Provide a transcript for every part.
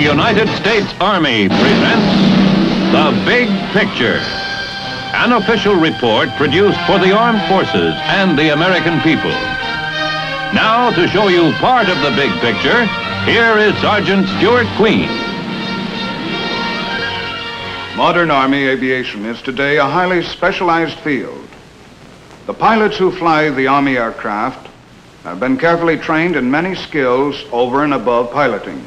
United States Army presents The Big Picture, an official report produced for the armed forces and the American people. Now, to show you part of the big picture, here is Sergeant Stuart Queen. Modern Army aviation is today a highly specialized field. The pilots who fly the Army aircraft have been carefully trained in many skills over and above piloting.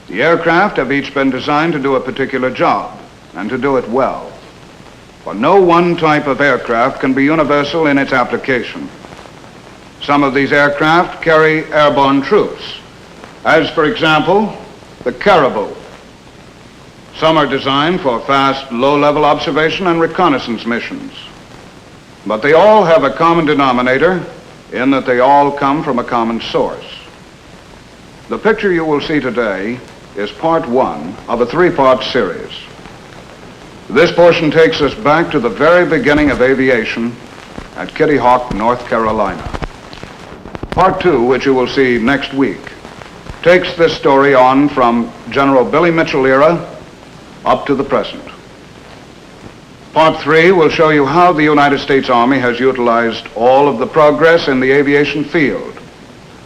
The aircraft have each been designed to do a particular job and to do it well. For no one type of aircraft can be universal in its application. Some of these aircraft carry airborne troops, as for example, the Caribou. Some are designed for fast, low-level observation and reconnaissance missions. But they all have a common denominator in that they all come from a common source. The picture you will see today is part one of a three-part series. This portion takes us back to the very beginning of aviation at Kitty Hawk, North Carolina. Part two, which you will see next week, takes this story on from General Billy Mitchell era up to the present. Part three will show you how the United States Army has utilized all of the progress in the aviation field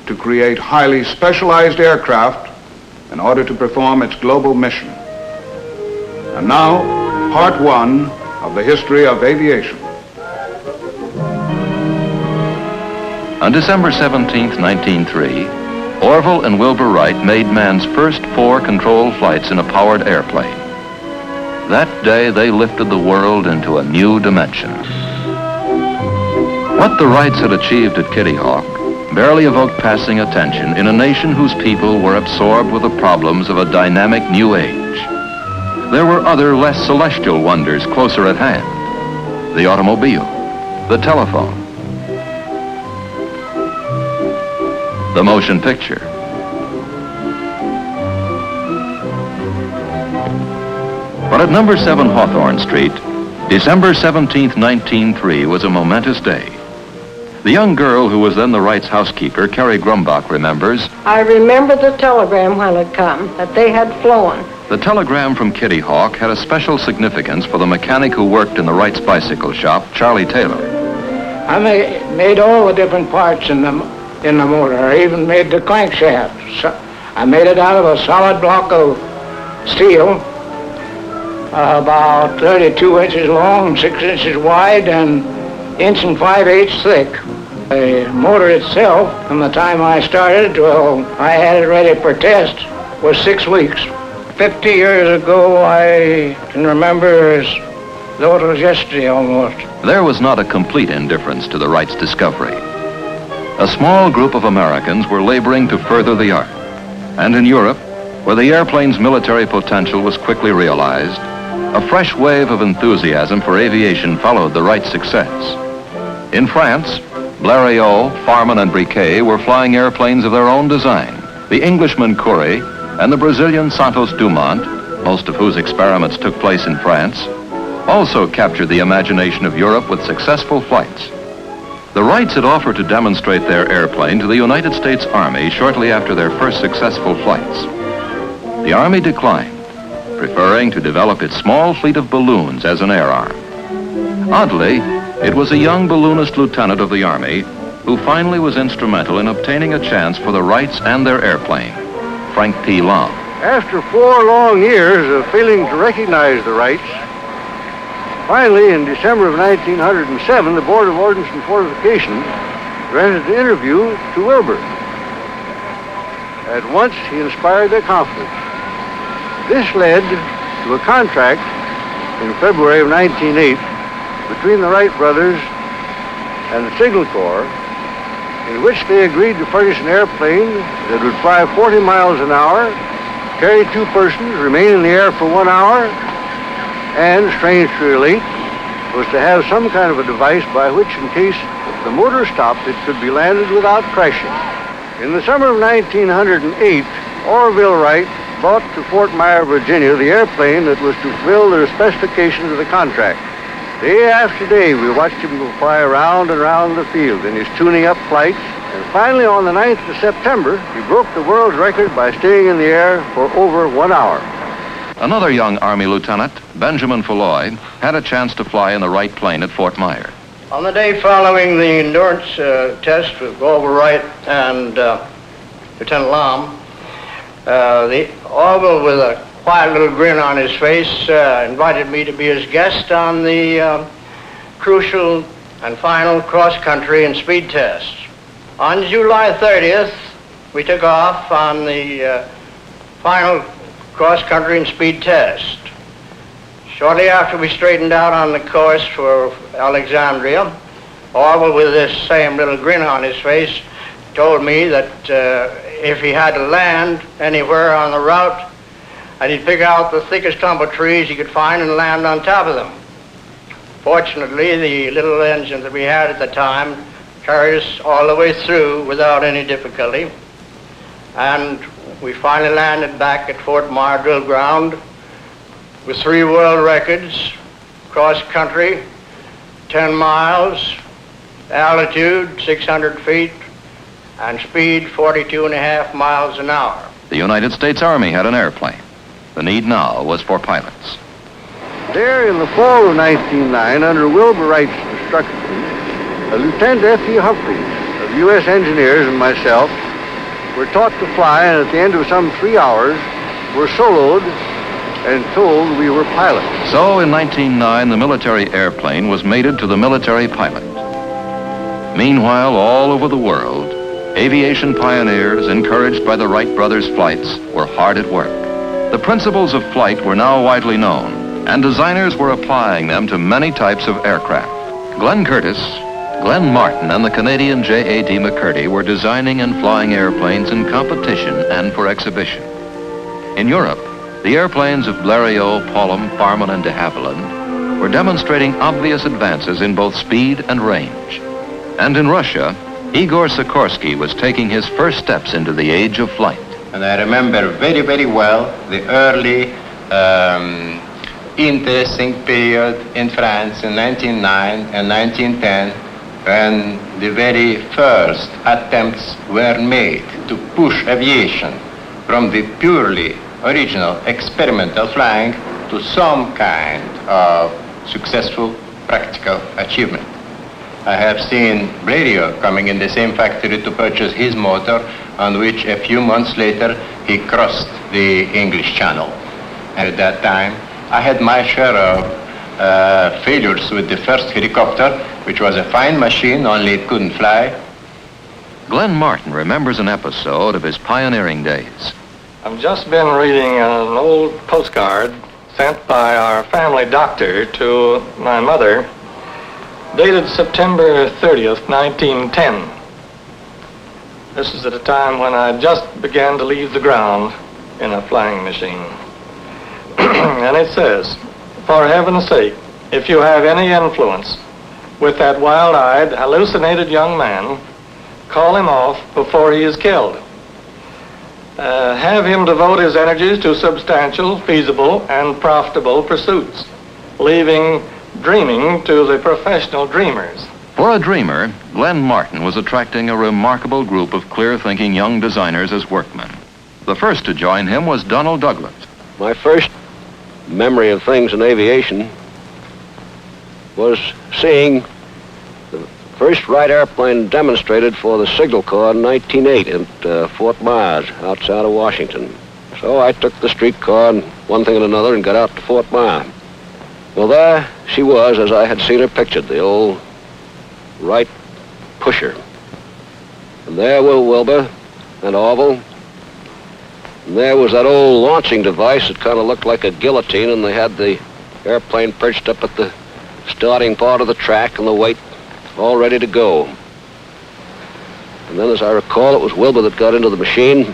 to create highly specialized aircraft in order to perform its global mission. And now, part one of the history of aviation. On December 17, 1903, Orville and Wilbur Wright made man's first 4 controlled flights in a powered airplane. That day, they lifted the world into a new dimension. What the Wrights had achieved at Kitty Hawk barely evoked passing attention in a nation whose people were absorbed with the problems of a dynamic new age. There were other, less celestial wonders closer at hand. The automobile, the telephone, the motion picture. But at number 7 Hawthorne Street, December 17, 1903 was a momentous day. The young girl who was then the Wrights' housekeeper, Carrie Grumbach, remembers. I remember the telegram when it come, that they had flown. The telegram from Kitty Hawk had a special significance for the mechanic who worked in the Wrights' bicycle shop, Charlie Taylor. I made all the different parts in the motor. I even made the crankshaft. So I made it out of a solid block of steel, about 32 inches long, 6 inches wide, and 1 5/8 inches thick. The motor itself, from the time I started till I had it ready for test, was 6 weeks. 50 years ago, I can remember as though it was yesterday almost. There was not a complete indifference to the Wrights' discovery. A small group of Americans were laboring to further the art. And in Europe, where the airplane's military potential was quickly realized, a fresh wave of enthusiasm for aviation followed the Wrights' success. In France, Blériot, Farman, and Briquet were flying airplanes of their own design. The Englishman Coury and the Brazilian Santos Dumont, most of whose experiments took place in France, also captured the imagination of Europe with successful flights. The Wrights had offered to demonstrate their airplane to the United States Army shortly after their first successful flights. The Army declined, preferring to develop its small fleet of balloons as an air arm. Oddly, it was a young balloonist lieutenant of the Army who finally was instrumental in obtaining a chance for the Wrights and their airplane, Frank P. Long. After 4 long years of failing to recognize the Wrights, finally in December of 1907, the Board of Ordnance and Fortification granted an interview to Wilbur. At once, he inspired their confidence. This led to a contract in February of 1908 between the Wright brothers and the Signal Corps, in which they agreed to furnish an airplane that would fly 40 miles an hour, carry 2 persons, remain in the air for 1 hour, and, strange to relate, was to have some kind of a device by which, in case the motor stopped, it could be landed without crashing. In the summer of 1908, Orville Wright brought to Fort Myer, Virginia, the airplane that was to fulfill the specifications of the contract. Day after day, we watched him fly around and around the field in his tuning-up flights And finally, on the 9th of September, he broke the world's record by staying in the air for over 1 hour. Another young Army lieutenant, Benjamin Falloy, had a chance to fly in the Wright plane at Fort Myer. On the day following the endurance test with Grover Wright and Lieutenant Lom, the Orville, with a quiet little grin on his face, invited me to be his guest on the crucial and final cross-country and speed test. On July 30th, we took off on the final cross-country and speed test. Shortly after we straightened out on the course for Alexandria, Orville, with this same little grin on his face, told me that if he had to land anywhere on the route, and he'd pick out the thickest clump of trees he could find and land on top of them. Fortunately, the little engine that we had at the time carried us all the way through without any difficulty. And we finally landed back at Fort Myer Drill Ground with 3 world records, cross country, 10 miles, altitude 600 feet, and speed 42.5 miles an hour. The United States Army had an airplane. The need now was for pilots. There in the fall of 1909, under Wilbur Wright's instruction, Lieutenant F.E. Humphreys of U.S. Engineers and myself were taught to fly, and at the end of some 3 hours, were soloed and told we were pilots. So in 1909, the military airplane was mated to the military pilot. Meanwhile, all over the world, aviation pioneers, encouraged by the Wright brothers' flights, were hard at work. The principles of flight were now widely known, and designers were applying them to many types of aircraft. Glenn Curtiss, Glenn Martin, and the Canadian J.A.D. McCurdy were designing and flying airplanes in competition and for exhibition. In Europe, the airplanes of Blériot, Paulhan, Farman, and de Havilland were demonstrating obvious advances in both speed and range. And in Russia, Igor Sikorsky was taking his first steps into the age of flight. And I remember very, very well the early interesting period in France in 1909 and 1910, when the very first attempts were made to push aviation from the purely original experimental flying to some kind of successful practical achievement. I have seen Blériot coming in the same factory to purchase his motor, on which a few months later he crossed the English Channel. And at that time, I had my share of failures with the first helicopter, which was a fine machine, only it couldn't fly. Glenn Martin remembers an episode of his pioneering days. I've just been reading an old postcard sent by our family doctor to my mother, dated September 30th, 1910. This is at a time when I just began to leave the ground in a flying machine. And it says, "For heaven's sake, if you have any influence with that wild-eyed, hallucinated young man, call him off before he is killed. Have him devote his energies to substantial, feasible, and profitable pursuits, leaving dreaming to the professional dreamers." For a dreamer, Glenn Martin was attracting a remarkable group of clear-thinking young designers as workmen. The first to join him was Donald Douglas. My first memory of things in aviation was seeing the first Wright airplane demonstrated for the Signal Corps in 1908 at Fort Myers, outside of Washington. So I took the streetcar and one thing and another and got out to Fort Myers. Well, there she was, as I had seen her pictured, the old Wright pusher. And there were Wilbur and Orville. And there was that old launching device that kind of looked like a guillotine, and they had the airplane perched up at the starting part of the track and the weight all ready to go. And then, as I recall, it was Wilbur that got into the machine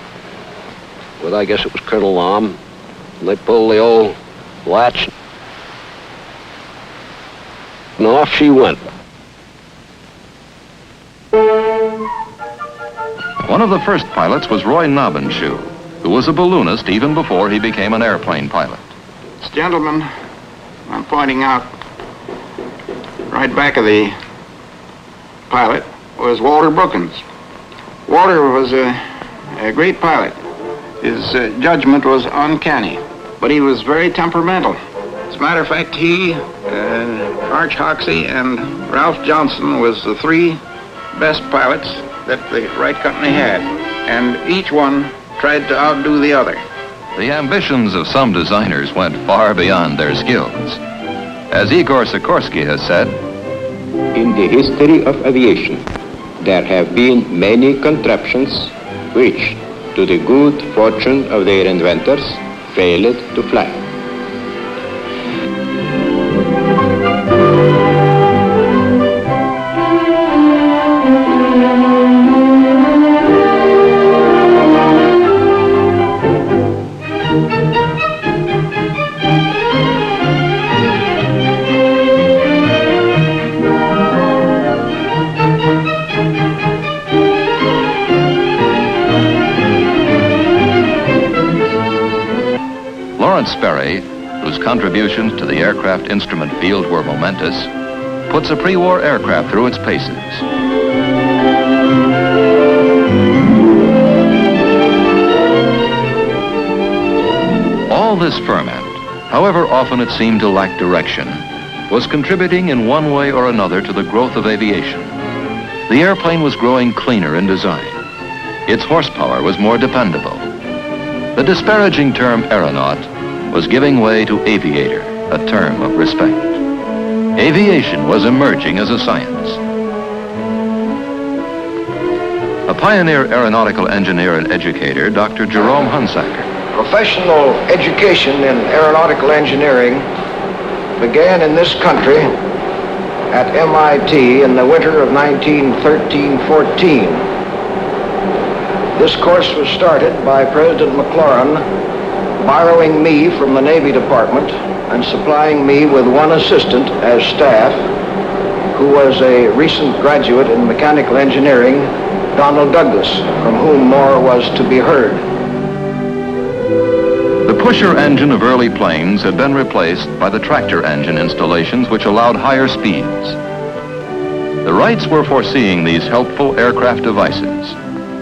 with, I guess it was Colonel Lom, and they pulled the old latch, and off she went. One of the first pilots was Roy Nobenschuh, who was a balloonist even before he became an airplane pilot. This gentleman I'm pointing out right back of the pilot was Walter Brookins. Walter was a great pilot. His judgment was uncanny, but he was very temperamental. As a matter of fact, he, Arch Hoxsey, and Ralph Johnson was the three best pilots that the Wright Company had, and each one tried to outdo the other. The ambitions of some designers went far beyond their skills. As Igor Sikorsky has said, In the history of aviation, there have been many contraptions which, to the good fortune of their inventors, failed to fly. Lawrence Sperry, whose contributions to the aircraft instrument field were momentous, puts a pre-war aircraft through its paces. All this ferment, however often it seemed to lack direction, was contributing in one way or another to the growth of aviation. The airplane was growing cleaner in design. Its horsepower was more dependable. The disparaging term aeronaut was giving way to aviator, a term of respect. Aviation was emerging as a science. A pioneer aeronautical engineer and educator, Dr. Jerome Hunsaker. Professional education in aeronautical engineering began in this country at MIT in the winter of 1913-14. This course was started by President McLaurin borrowing me from the Navy Department and supplying me with one assistant as staff, who was a recent graduate in mechanical engineering, Donald Douglas, from whom more was to be heard. The pusher engine of early planes had been replaced by the tractor engine installations which allowed higher speeds. The Wrights were foreseeing these helpful aircraft devices,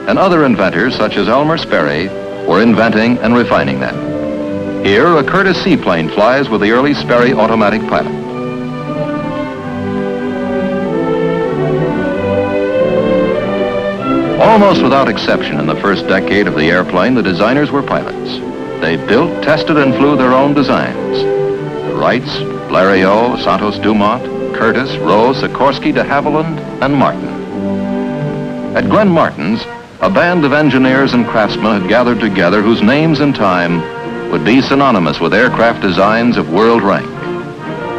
and other inventors such as Elmer Sperry were inventing and refining them. Here, a Curtiss seaplane flies with the early Sperry automatic pilot. Almost without exception in the first decade of the airplane, the designers were pilots. They built, tested, and flew their own designs. The Wrights, Blériot, Santos Dumont, Curtiss, Rose, Sikorsky, de Havilland, and Martin. At Glenn Martin's, a band of engineers and craftsmen had gathered together whose names in time would be synonymous with aircraft designs of world rank.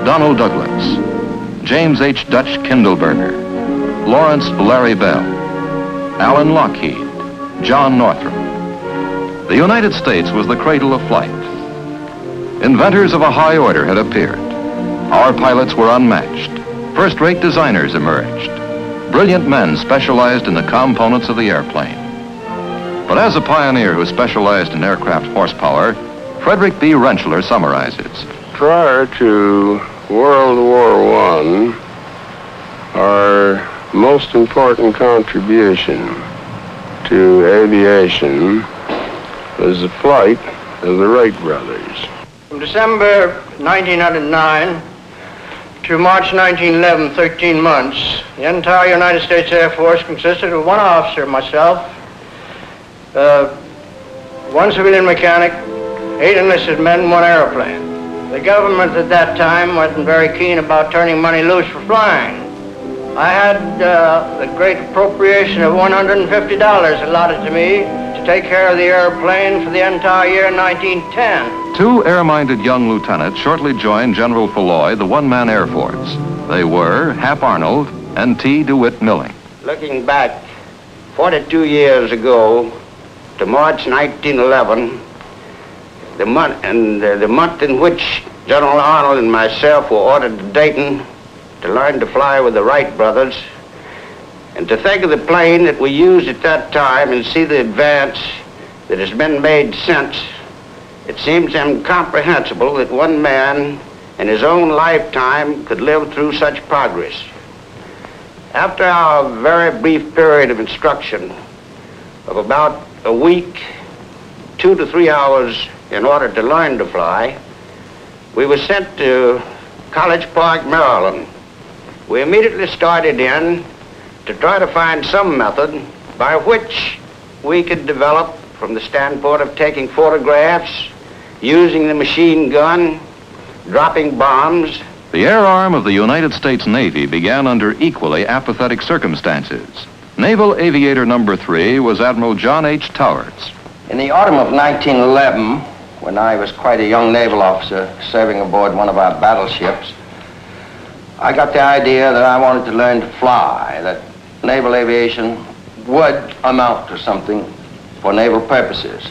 Donald Douglas, James H. Dutch Kindleberger, Lawrence Larry Bell, Alan Lockheed, John Northrop. The United States was the cradle of flight. Inventors of a high order had appeared. Our pilots were unmatched. First-rate designers emerged. Brilliant men specialized in the components of the airplane. But as a pioneer who specialized in aircraft horsepower, Frederick B. Rentschler summarizes. Prior to World War I, our most important contribution to aviation was the flight of the Wright brothers. From December 1909 to March 1911, 13 months, the entire United States Air Force consisted of one officer, myself, one civilian mechanic, 8 enlisted men, one airplane. The government at that time wasn't very keen about turning money loose for flying. I had the great appropriation of $150 allotted to me to take care of the airplane for the entire year 1910. 2 air-minded young lieutenants shortly joined General Falloy, the one-man Air Force. They were Hap Arnold and T. DeWitt Milling. Looking back 42 years ago to March 1911, the month in which General Arnold and myself were ordered to Dayton to learn to fly with the Wright brothers, and to think of the plane that we used at that time and see the advance that has been made since, it seems incomprehensible that one man in his own lifetime could live through such progress. After our very brief period of instruction, of about a week, 2 to 3 hours in order to learn to fly, we were sent to College Park, Maryland. We immediately started in to try to find some method by which we could develop, from the standpoint of taking photographs, using the machine gun, dropping bombs. The air arm of the United States Navy began under equally apathetic circumstances. Naval Aviator Number 3 was Admiral John H. Towers. In the autumn of 1911, when I was quite a young naval officer serving aboard one of our battleships, I got the idea that I wanted to learn to fly, that naval aviation would amount to something for naval purposes.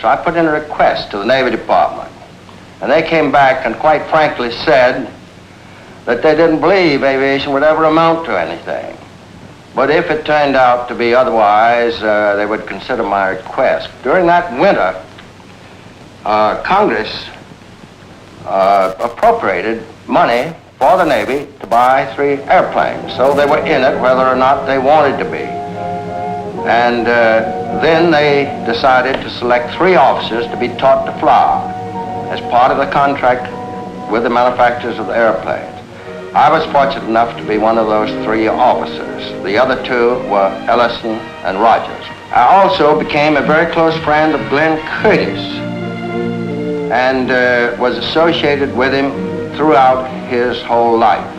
So I put in a request to the Navy Department, and they came back and quite frankly said that they didn't believe aviation would ever amount to anything. But if it turned out to be otherwise, they would consider my request. During that winter, Congress appropriated money for the Navy to buy 3 airplanes, so they were in it whether or not they wanted to be. And then they decided to select 3 officers to be taught to fly as part of the contract with the manufacturers of the airplanes. I was fortunate enough to be one of those 3 officers. The other 2 were Ellison and Rogers. I also became a very close friend of Glenn Curtis and was associated with him throughout his whole life.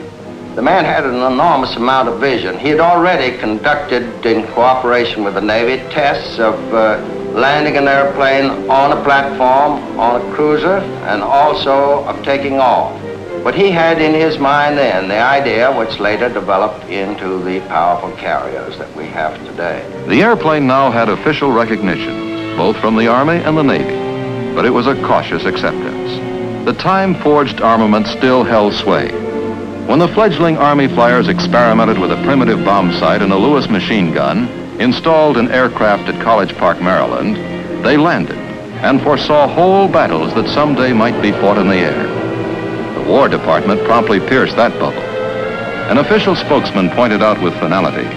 The man had an enormous amount of vision. He had already conducted, in cooperation with the Navy, tests of landing an airplane on a platform, on a cruiser, and also of taking off. But he had in his mind then the idea which later developed into the powerful carriers that we have today. The airplane now had official recognition, both from the Army and the Navy, but it was a cautious acceptance. The time-forged armament still held sway. When the fledgling Army flyers experimented with a primitive bomb sight and a Lewis machine gun, installed in aircraft at College Park, Maryland, they landed and foresaw whole battles that someday might be fought in the air. The War Department promptly pierced that bubble. An official spokesman pointed out with finality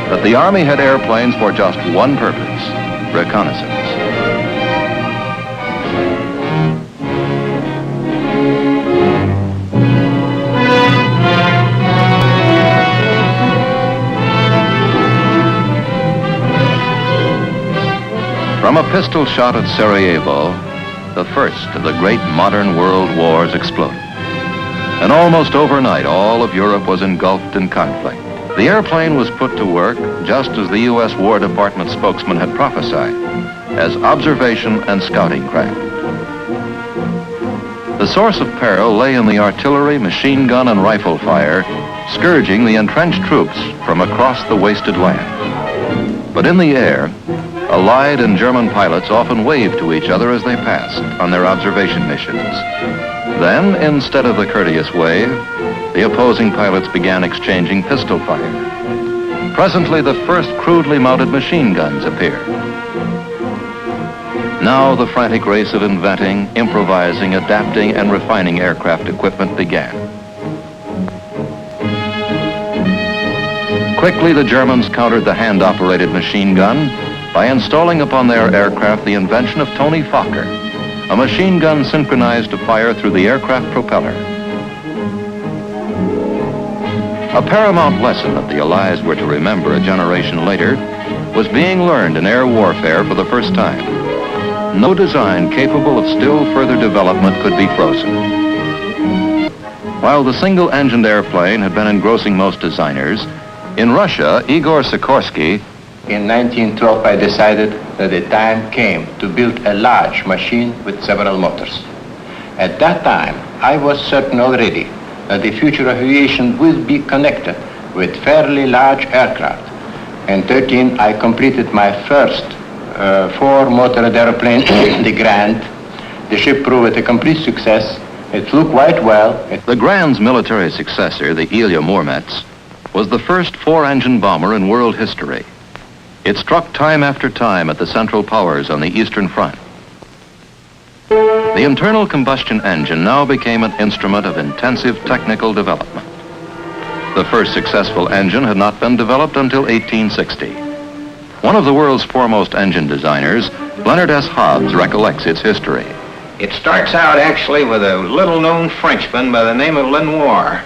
that the Army had airplanes for just one purpose: reconnaissance. From a pistol shot at Sarajevo, the first of the great modern world wars exploded. And almost overnight, all of Europe was engulfed in conflict. The airplane was put to work, just as the U.S. War Department spokesman had prophesied, as observation and scouting craft. The source of peril lay in the artillery, machine gun, and rifle fire, scourging the entrenched troops from across the wasted land. But in the air, Allied and German pilots often waved to each other as they passed on their observation missions. Then, instead of the courteous wave, the opposing pilots began exchanging pistol fire. Presently, the first crudely mounted machine guns appeared. Now the frantic race of inventing, improvising, adapting, and refining aircraft equipment began. Quickly, the Germans countered the hand-operated machine gun by installing upon their aircraft the invention of Tony Fokker, a machine gun synchronized to fire through the aircraft propeller. A paramount lesson that the Allies were to remember a generation later was being learned in air warfare for the first time. No design capable of still further development could be frozen. While the single-engined airplane had been engrossing most designers, in Russia, Igor Sikorsky. In 1912, I decided that the time came to build a large machine with several motors. At that time, I was certain already that the future of aviation will be connected with fairly large aircraft. In 13, I completed my first 4-motored airplane, the Grand. The ship proved a complete success. It flew quite well. The Grand's military successor, the Ilya Muromets, was the first 4-engine bomber in world history. It struck time after time at the Central Powers on the Eastern Front. The internal combustion engine now became an instrument of intensive technical development. The first successful engine had not been developed until 1860. One of the world's foremost engine designers, Leonard S. Hobbs, recollects its history. It starts out actually with a little-known Frenchman by the name of Lenoir,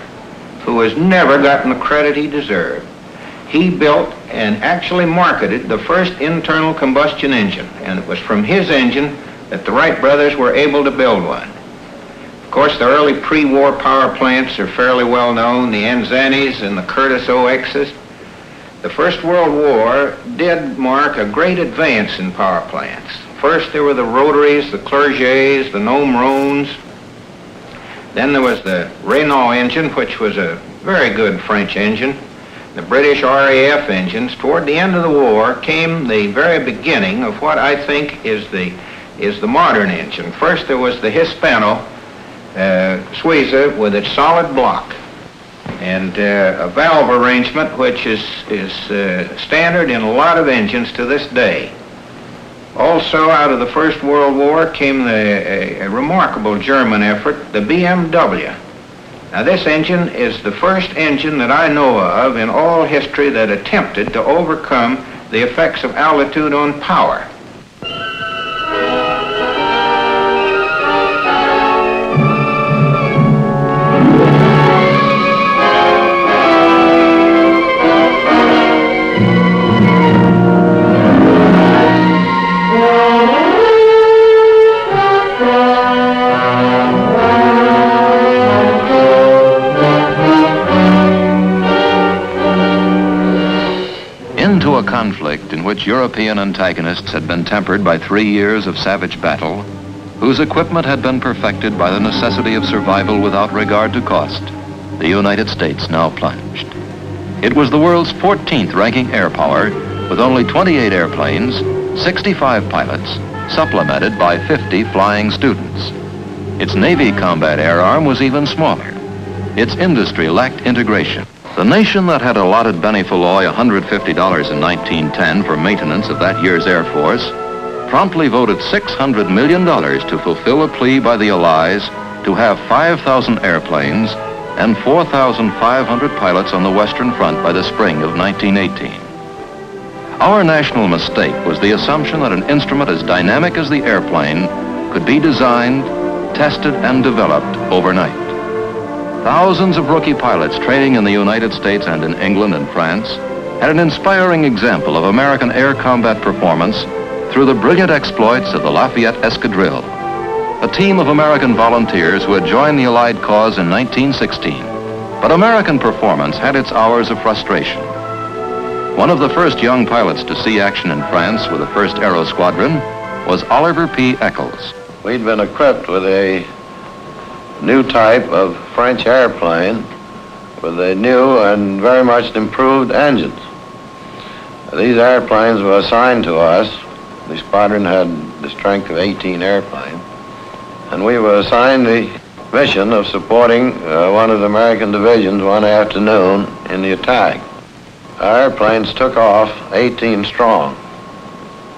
who has never gotten the credit he deserved. He built and actually marketed the first internal combustion engine, and it was from his engine that the Wright brothers were able to build one. Of course, the early pre-war power plants are fairly well known, the Anzanis and the Curtiss OXs. The First World War did mark a great advance in power plants. First there were the rotaries, the Clergets, the Nomrones. Then there was the Renault engine, which was a very good French engine. The British RAF engines. Toward the end of the war came the very beginning of what I think is the modern engine. First there was the Hispano Suiza with its solid block and a valve arrangement which is standard in a lot of engines to this day. Also, out of the First World War came a remarkable German effort, the BMW. Now, this engine is the first engine that I know of in all history that attempted to overcome the effects of altitude on power. Into a conflict in which European antagonists had been tempered by 3 years of savage battle, whose equipment had been perfected by the necessity of survival without regard to cost, the United States now plunged. It was the world's 14th ranking air power, with only 28 airplanes, 65 pilots, supplemented by 50 flying students. Its Navy combat air arm was even smaller. Its industry lacked integration. The nation that had allotted Benny Falloy $150 in 1910 for maintenance of that year's Air Force promptly voted $600 million to fulfill a plea by the Allies to have 5,000 airplanes and 4,500 pilots on the Western Front by the spring of 1918. Our national mistake was the assumption that an instrument as dynamic as the airplane could be designed, tested, and developed overnight. Thousands of rookie pilots training in the United States and in England and France had an inspiring example of American air combat performance through the brilliant exploits of the Lafayette Escadrille, a team of American volunteers who had joined the Allied cause in 1916. But American performance had its hours of frustration. One of the first young pilots to see action in France with the 1st Aero Squadron was Oliver P. Eccles. We'd been equipped with a new type of French airplane with a new and very much improved engines. These airplanes were assigned to us. The squadron had the strength of 18 airplanes, and we were assigned the mission of supporting one of the American divisions one afternoon in the attack. Our airplanes took off 18 strong.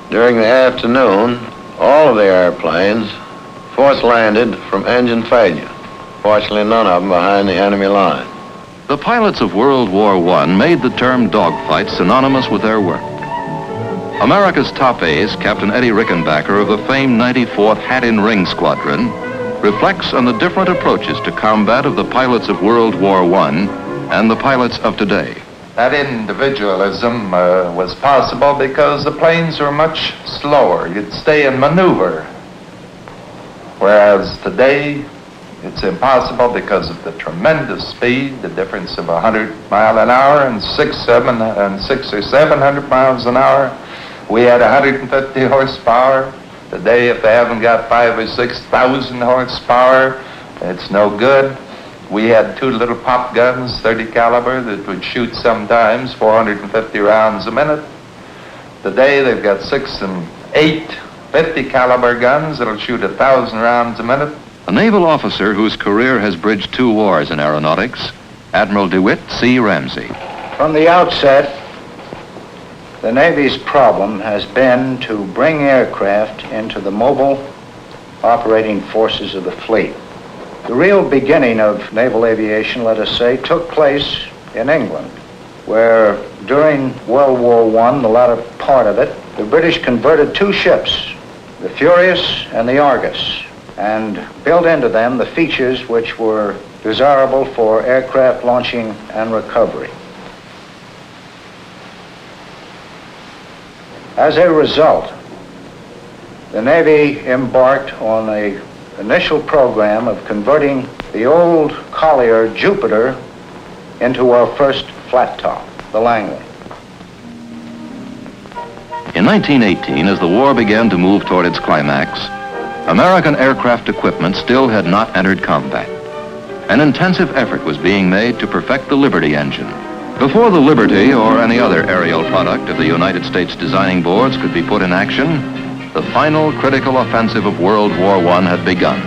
During the afternoon, all of the airplanes force landed from engine failure. Fortunately, none of them behind the enemy line. The pilots of World War I made the term dogfight synonymous with their work. America's top ace, Captain Eddie Rickenbacker of the famed 94th Hat-in-Ring Squadron, reflects on the different approaches to combat of the pilots of World War I and the pilots of today. That individualism was possible because the planes were much slower. You'd stay in maneuver. Whereas today, it's impossible because of the tremendous speed, the difference of 100 miles an hour and 600 or 700 miles an hour. We had 150 horsepower. Today, if they haven't got 5,000 or 6,000 horsepower, it's no good. We had 2 little pop guns, 30 caliber, that would shoot sometimes 450 rounds a minute. Today, they've got 6 and 8 50 caliber guns that'll shoot 1,000 rounds a minute. A naval officer whose career has bridged 2 wars in aeronautics, Admiral DeWitt C. Ramsey. From the outset, the Navy's problem has been to bring aircraft into the mobile operating forces of the fleet. The real beginning of naval aviation, let us say, took place in England. where during World War I, the latter part of it, the British converted two ships, the Furious and the Argus, and built into them the features which were desirable for aircraft launching and recovery. As a result, the Navy embarked on an initial program of converting the old Collier Jupiter into our first flat top, the Langley. In 1918, as the war began to move toward its climax, American aircraft equipment still had not entered combat. An intensive effort was being made to perfect the Liberty engine. Before the Liberty or any other aerial product of the United States designing boards could be put in action, the final critical offensive of World War I had begun.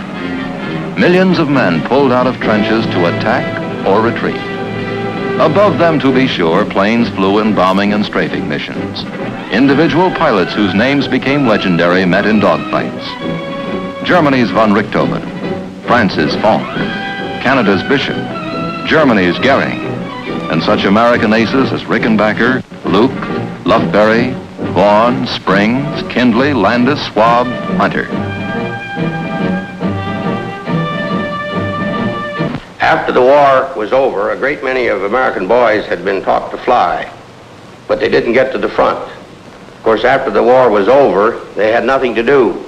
Millions of men pulled out of trenches to attack or retreat. Above them, to be sure, planes flew in bombing and strafing missions. Individual pilots whose names became legendary met in dogfights. Germany's von Richthofen, France's Fonck, Canada's Bishop, Germany's Goering, and such American aces as Rickenbacker, Luke, Lufberry, Vaughan, Springs, Kindley, Landis, Schwab, Hunter. After the war was over, a great many of American boys had been taught to fly, but they didn't get to the front. Of course, after the war was over, they had nothing to do,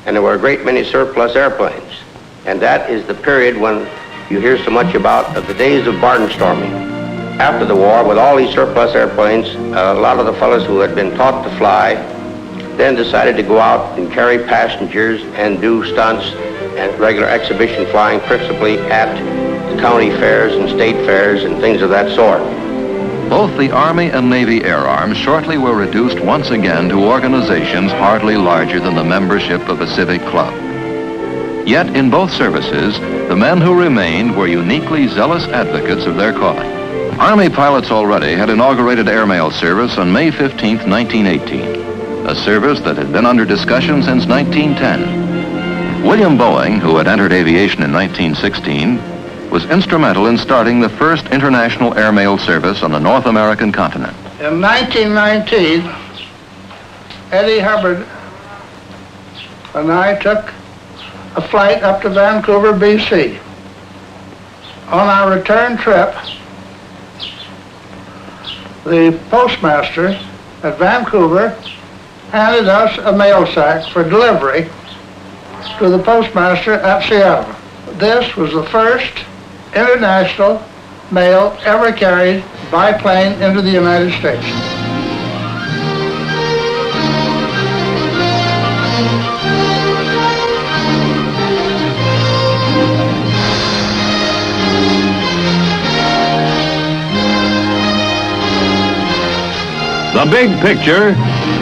and there were a great many surplus airplanes. And that is the period when you hear so much about of the days of barnstorming. After the war, with all these surplus airplanes, a lot of the fellows who had been taught to fly then decided to go out and carry passengers and do stunts and regular exhibition flying, principally at the county fairs and state fairs and things of that sort. Both the Army and Navy Air Arms shortly were reduced once again to organizations hardly larger than the membership of a civic club. Yet in both services, the men who remained were uniquely zealous advocates of their calling. Army pilots already had inaugurated airmail service on May 15, 1918, a service that had been under discussion since 1910. William Boeing, who had entered aviation in 1916, was instrumental in starting the first international airmail service on the North American continent. In 1919, Eddie Hubbard and I took a flight up to Vancouver, BC. On our return trip, the postmaster at Vancouver handed us a mail sack for delivery to the postmaster at Seattle. This was the first international mail ever carried by plane into the United States. The Big Picture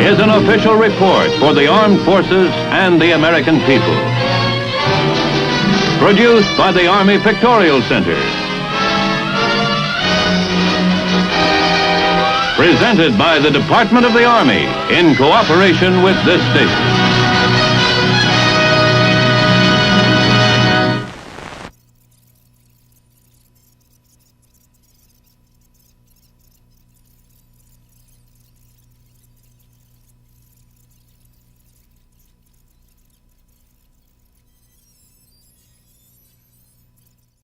is an official report for the armed forces and the American people. Produced by the Army Pictorial Center. Presented by the Department of the Army in cooperation with this station.